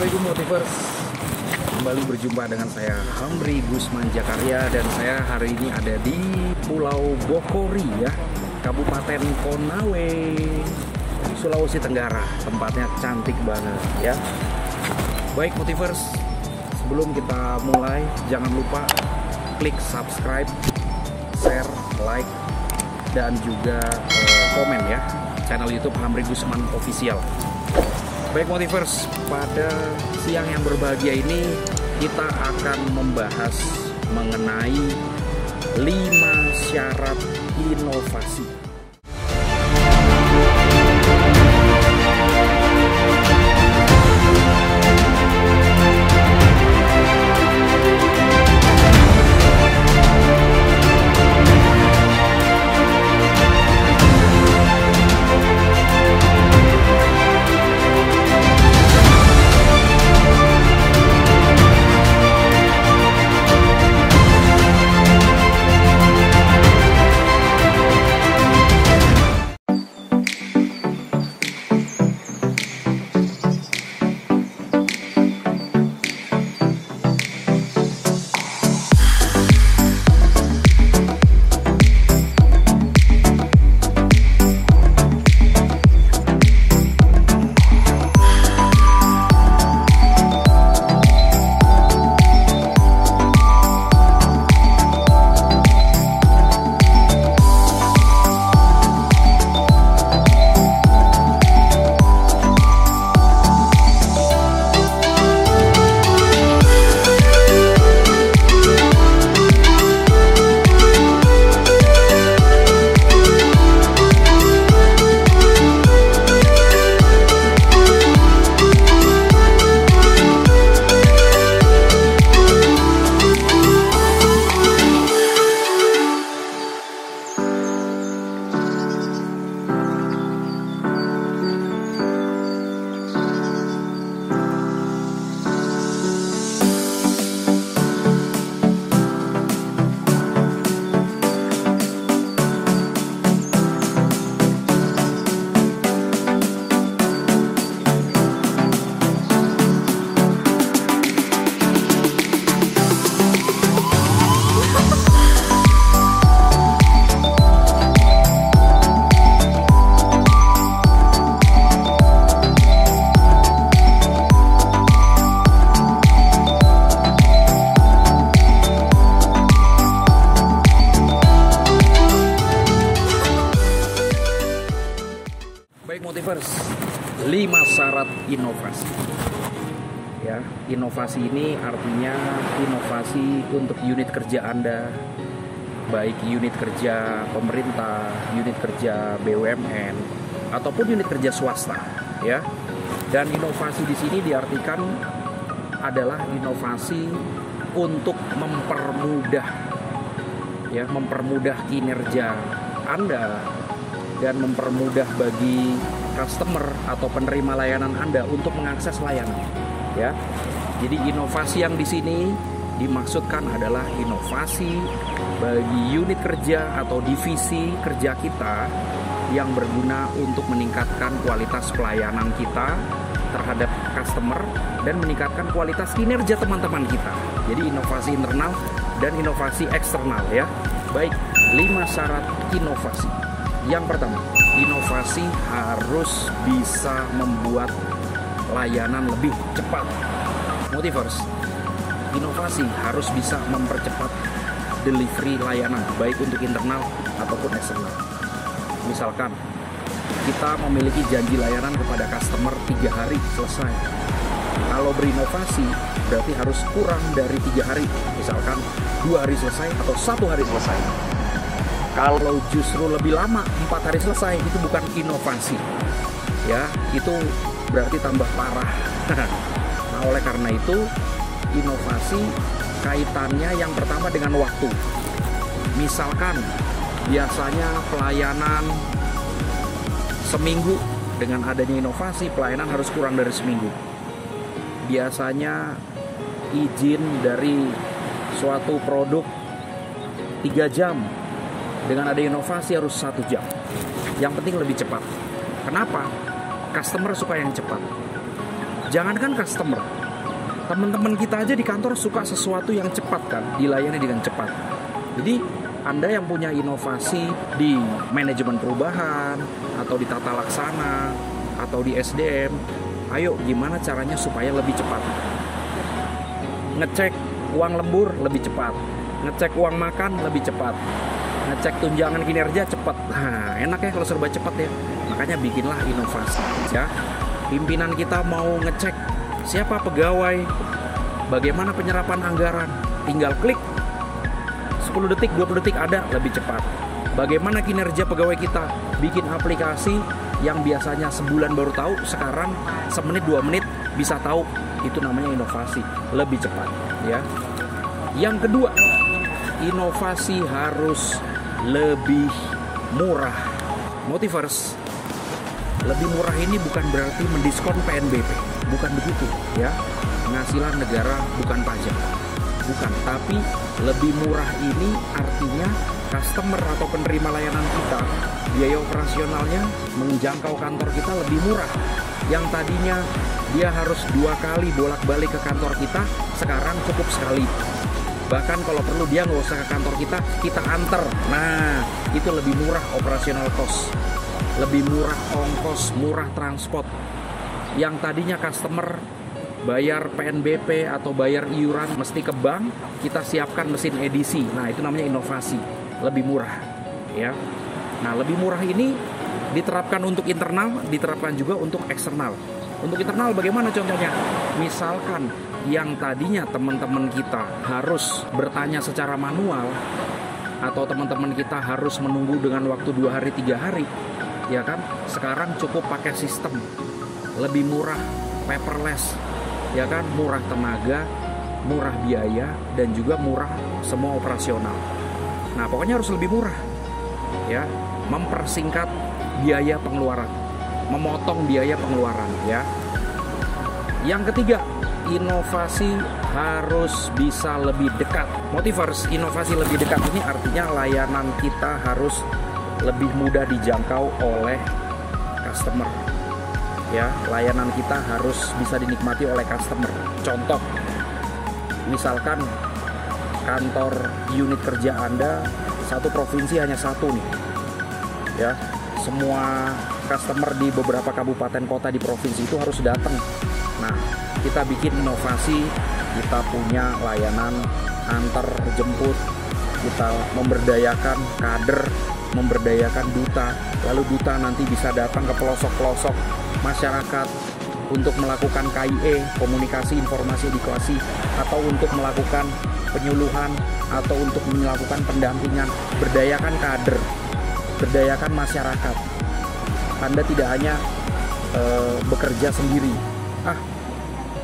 Assalamualaikum Motivers. Kembali berjumpa dengan saya Hamri Gusman Jakarya, dan saya hari ini ada di Pulau Bokori ya, Kabupaten Konawe, Sulawesi Tenggara. Tempatnya cantik banget ya. Baik Motivers, sebelum kita mulai jangan lupa klik subscribe, share, like, dan juga komen ya channel YouTube Hamri Gusman Official. Baik Motivers, pada siang yang berbahagia ini kita akan membahas mengenai 5 syarat inovasi. Motivers, 5 syarat inovasi. Ya, inovasi ini artinya inovasi untuk unit kerja Anda, baik unit kerja pemerintah, unit kerja BUMN, ataupun unit kerja swasta, ya. Dan inovasi di sini diartikan adalah inovasi untuk mempermudah, ya, mempermudah kinerja Anda dan mempermudah bagi customer atau penerima layanan Anda untuk mengakses layanan, ya. Jadi inovasi yang di sini dimaksudkan adalah inovasi bagi unit kerja atau divisi kerja kita yang berguna untuk meningkatkan kualitas pelayanan kita terhadap customer dan meningkatkan kualitas kinerja teman-teman kita. Jadi inovasi internal dan inovasi eksternal, ya. Baik, 5 syarat inovasi. Yang pertama, inovasi harus bisa membuat layanan lebih cepat. Motivers, inovasi harus bisa mempercepat delivery layanan, baik untuk internal ataupun eksternal. Misalkan, kita memiliki janji layanan kepada customer 3 hari selesai. Kalau berinovasi, berarti harus kurang dari 3 hari. Misalkan 2 hari selesai atau 1 hari selesai. Kalau justru lebih lama, 4 hari selesai, itu bukan inovasi, ya, itu berarti tambah parah. Nah, oleh karena itu, inovasi kaitannya yang pertama dengan waktu. Misalkan, biasanya pelayanan seminggu, dengan adanya inovasi, pelayanan harus kurang dari seminggu. Biasanya izin dari suatu produk 3 jam, dengan ada inovasi harus 1 jam. Yang penting lebih cepat. Kenapa? Customer suka yang cepat. Jangankan customer, teman-teman kita aja di kantor suka sesuatu yang cepat kan, dilayani dengan cepat. Jadi Anda yang punya inovasi di manajemen perubahan atau di tata laksana atau di SDM, ayo gimana caranya supaya lebih cepat. Ngecek uang lembur lebih cepat, ngecek uang makan lebih cepat, ngecek tunjangan kinerja cepat. Nah, enak ya kalau serba cepat ya. Makanya bikinlah inovasi ya. Pimpinan kita mau ngecek siapa pegawai, bagaimana penyerapan anggaran, tinggal klik 10 detik, 20 detik ada, lebih cepat. Bagaimana kinerja pegawai kita, bikin aplikasi yang biasanya sebulan baru tahu, sekarang semenit 2 menit bisa tahu. Itu namanya inovasi, lebih cepat ya. Yang kedua, inovasi harus lebih murah. Motivers, lebih murah ini bukan berarti mendiskon PNBP, bukan begitu ya. Penghasilan negara bukan pajak, bukan. Tapi lebih murah ini artinya customer atau penerima layanan kita, biaya operasionalnya menjangkau kantor kita lebih murah. Yang tadinya dia harus 2 kali bolak-balik ke kantor kita, sekarang cukup sekali. Bahkan kalau perlu dia nggak usah ke kantor kita anter. Nah, itu lebih murah operasional cost, lebih murah ongkos, murah transport. Yang tadinya customer bayar PNBP atau bayar iuran mesti ke bank, kita siapkan mesin edisi. Nah, itu namanya inovasi, lebih murah ya. Nah, lebih murah ini diterapkan untuk internal, diterapkan juga untuk eksternal. Untuk internal bagaimana contohnya? Misalkan yang tadinya teman-teman kita harus bertanya secara manual, atau teman-teman kita harus menunggu dengan waktu 2 hari 3 hari, ya kan? Sekarang cukup pakai sistem, lebih murah, paperless, ya kan? Murah tenaga, murah biaya, dan juga murah semua operasional. Nah, pokoknya harus lebih murah ya, mempersingkat biaya pengeluaran, memotong biaya pengeluaran ya. Yang ketiga, inovasi harus bisa lebih dekat. Motivers, inovasi lebih dekat ini artinya layanan kita harus lebih mudah dijangkau oleh customer ya. Layanan kita harus bisa dinikmati oleh customer. Contoh, misalkan kantor unit kerja Anda satu provinsi hanya satu nih ya, semua customer di beberapa kabupaten kota di provinsi itu harus datang. Nah, kita bikin inovasi, kita punya layanan antar jemput, kita memberdayakan kader, memberdayakan duta, lalu duta nanti bisa datang ke pelosok-pelosok masyarakat untuk melakukan KIE, komunikasi informasi edukasi, atau untuk melakukan penyuluhan, atau untuk melakukan pendampingan. Berdayakan kader, berdayakan masyarakat. Anda tidak hanya bekerja sendiri.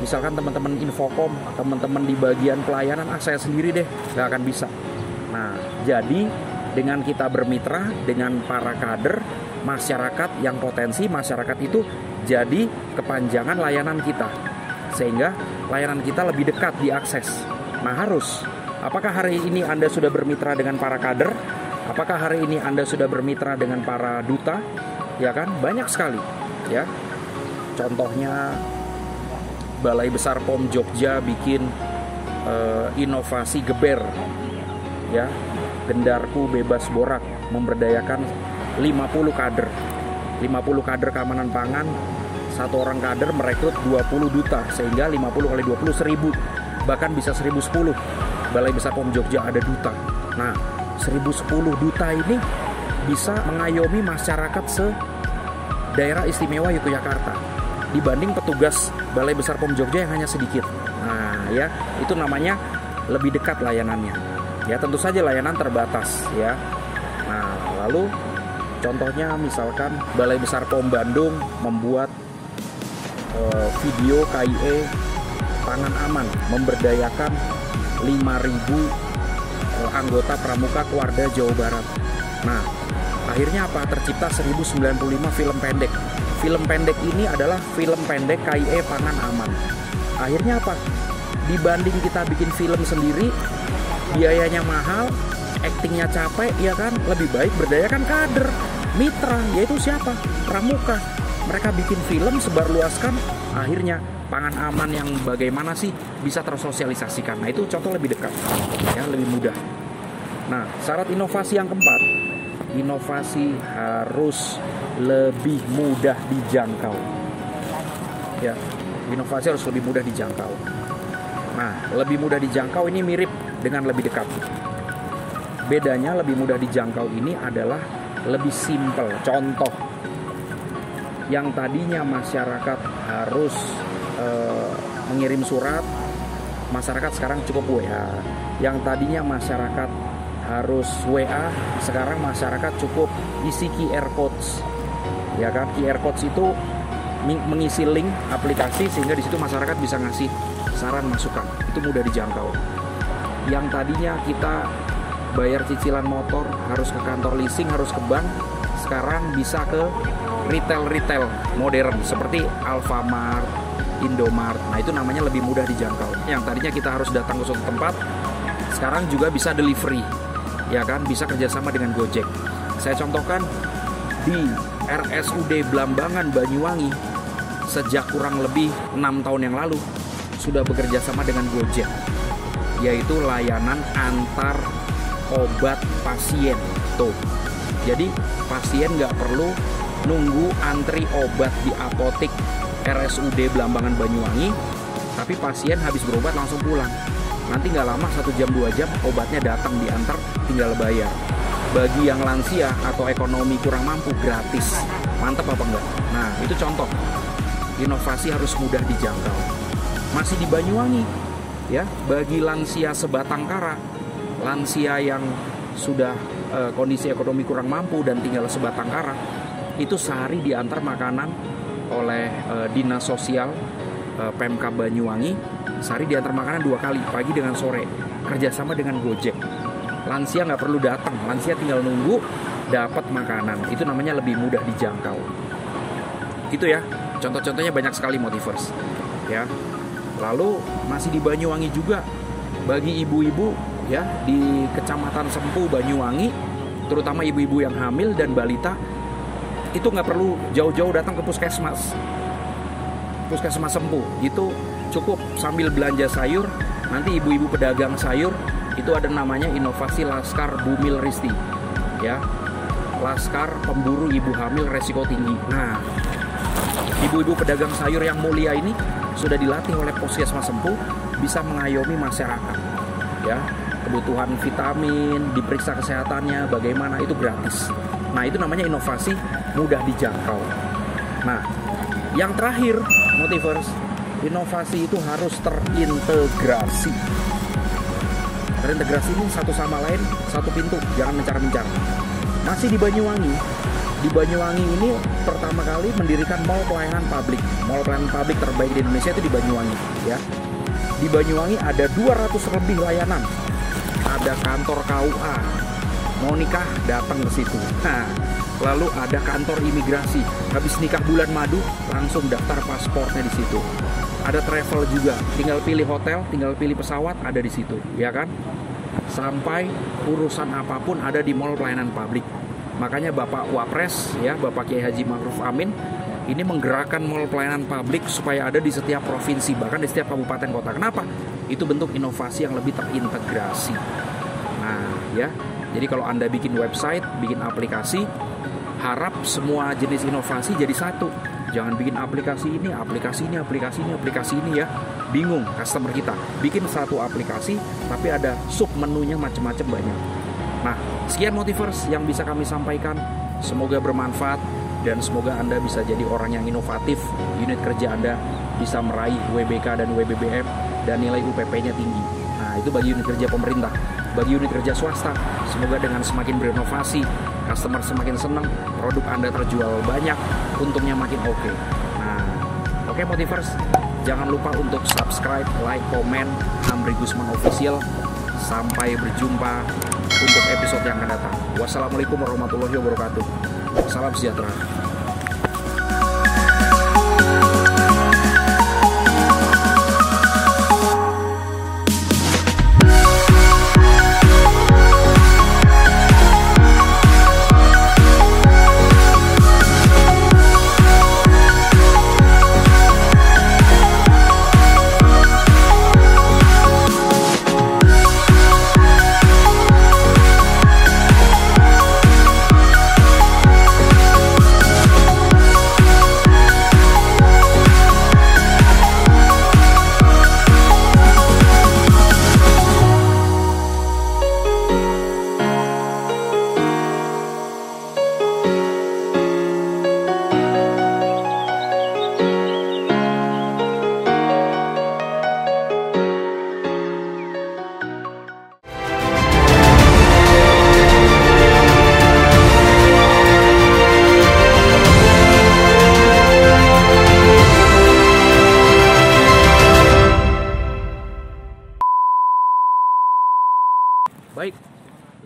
Misalkan teman-teman Infocom, teman-teman di bagian pelayanan, saya sendiri deh, nggak akan bisa. Nah, jadi dengan kita bermitra dengan para kader, masyarakat yang potensi, masyarakat itu jadi kepanjangan layanan kita, sehingga layanan kita lebih dekat diakses. Nah, harus. Apakah hari ini Anda sudah bermitra dengan para kader? Apakah hari ini Anda sudah bermitra dengan para duta? Ya kan, banyak sekali ya. Contohnya Balai Besar POM Jogja bikin inovasi geber ya, gendarku bebas borak, memberdayakan 50 kader 50 kader keamanan pangan. Satu orang kader merekrut 20 duta, sehingga 50 kali 20 1000, bahkan bisa 1010. Balai Besar POM Jogja ada duta. Nah, 1010 duta ini bisa mengayomi masyarakat se-daerah istimewa Yogyakarta dibanding petugas Balai Besar POM Jogja yang hanya sedikit. Nah ya, itu namanya lebih dekat layanannya. Ya, tentu saja layanan terbatas ya. Nah, lalu contohnya misalkan Balai Besar POM Bandung membuat video KIE Pangan Aman, memberdayakan 5.000 anggota pramuka keluarga Jawa Barat. Nah, akhirnya apa? Tercipta 1095 film pendek. Film pendek ini adalah film pendek KIE Pangan Aman. Akhirnya apa? Dibanding kita bikin film sendiri, biayanya mahal, aktingnya capek, ya kan? Lebih baik berdayakan kader, mitra, yaitu siapa? Pramuka. Mereka bikin film, sebarluaskan, akhirnya pangan aman yang bagaimana sih bisa tersosialisasikan. Nah, itu contoh lebih dekat, ya, lebih mudah. Nah, syarat inovasi yang keempat, inovasi harus lebih mudah dijangkau. Ya, inovasi harus lebih mudah dijangkau. Nah, lebih mudah dijangkau ini mirip dengan lebih dekat. Bedanya lebih mudah dijangkau ini adalah lebih simpel. Contoh, yang tadinya masyarakat harus mengirim surat, masyarakat sekarang cukup WA. Yang tadinya masyarakat harus WA, sekarang masyarakat cukup isi QR codes. Ya kan, QR codes itu mengisi link aplikasi sehingga di situ masyarakat bisa ngasih saran masukan. Itu mudah dijangkau. Yang tadinya kita bayar cicilan motor harus ke kantor leasing, harus ke bank, sekarang bisa ke retail modern seperti Alfamart, Indomart. Nah, itu namanya lebih mudah dijangkau. Yang tadinya kita harus datang ke suatu tempat, sekarang juga bisa delivery, ya kan, bisa kerjasama dengan Gojek. Saya contohkan di RSUD Blambangan Banyuwangi sejak kurang lebih 6 tahun yang lalu sudah bekerja sama dengan Gojek, yaitu layanan antar obat pasien. Tuh, jadi pasien nggak perlu nunggu antri obat di apotik RSUD Blambangan Banyuwangi, tapi pasien habis berobat langsung pulang. Nanti nggak lama 1 jam 2 jam obatnya datang diantar, tinggal bayar. Bagi yang lansia atau ekonomi kurang mampu, gratis. Mantap apa enggak? Nah, itu contoh. Inovasi harus mudah dijangkau. Masih di Banyuwangi, ya, bagi lansia sebatang kara, lansia yang sudah kondisi ekonomi kurang mampu dan tinggal sebatang kara, itu sehari diantar makanan oleh Dinas Sosial Pemkab Banyuwangi. Sehari diantar makanan 2 kali, pagi dengan sore, kerjasama dengan Gojek. Lansia nggak perlu datang, lansia tinggal nunggu dapat makanan. Itu namanya lebih mudah dijangkau. Gitu ya, contoh-contohnya banyak sekali Motivers, ya. Lalu masih di Banyuwangi juga, bagi ibu-ibu, ya, di Kecamatan Sempu Banyuwangi, terutama ibu-ibu yang hamil dan balita, itu nggak perlu jauh-jauh datang ke puskesmas Sempu. Itu cukup sambil belanja sayur. Nanti ibu-ibu pedagang sayur itu ada namanya inovasi Laskar Bumil Risti, ya, Laskar Pemburu Ibu Hamil Resiko Tinggi. Nah, ibu-ibu pedagang sayur yang mulia ini sudah dilatih oleh Puskesmas Sempu, bisa mengayomi masyarakat, ya, kebutuhan vitamin, diperiksa kesehatannya, bagaimana, itu gratis. Nah, itu namanya inovasi mudah dijangkau. Nah, yang terakhir, Motivers, inovasi itu harus terintegrasi. Terintegrasi ini satu sama lain, satu pintu, jangan mencar-mencar. Masih di Banyuwangi ini pertama kali mendirikan mall pelayanan publik. Mall pelayanan publik terbaik di Indonesia itu di Banyuwangi, ya. Di Banyuwangi ada 200 lebih layanan. Ada kantor KUA, mau nikah datang ke situ. Nah, lalu ada kantor imigrasi, habis nikah bulan madu langsung daftar paspornya di situ. Ada travel juga, tinggal pilih hotel, tinggal pilih pesawat, ada di situ, ya kan? Sampai urusan apapun ada di mall pelayanan publik. Makanya Bapak Wapres, ya, Bapak Kiai Haji Ma'ruf Amin, ini menggerakkan mall pelayanan publik supaya ada di setiap provinsi, bahkan di setiap kabupaten kota. Kenapa? Itu bentuk inovasi yang lebih terintegrasi. Nah, ya, jadi kalau Anda bikin website, bikin aplikasi, harap semua jenis inovasi jadi satu. Jangan bikin aplikasi ini ya. Bingung customer kita. Bikin satu aplikasi tapi ada sub menunya macam-macam banyak. Nah, sekian Motivers yang bisa kami sampaikan. Semoga bermanfaat dan semoga Anda bisa jadi orang yang inovatif. Unit kerja Anda bisa meraih WBK dan WBBM dan nilai UPP-nya tinggi. Nah, itu bagi unit kerja pemerintah. Bagi unit kerja swasta, semoga dengan semakin berinovasi, customer semakin senang, produk Anda terjual banyak, untungnya makin oke. Nah, oke Motivers, jangan lupa untuk subscribe, like, komen, Amri Gusman Official. Sampai berjumpa untuk episode yang akan datang. Wassalamualaikum warahmatullahi wabarakatuh. Salam sejahtera.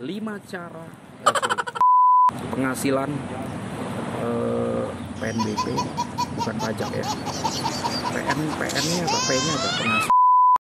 5 cara penghasilan PNBP, bukan pajak ya. PN-nya apa? P-nya apa? Penghasilan.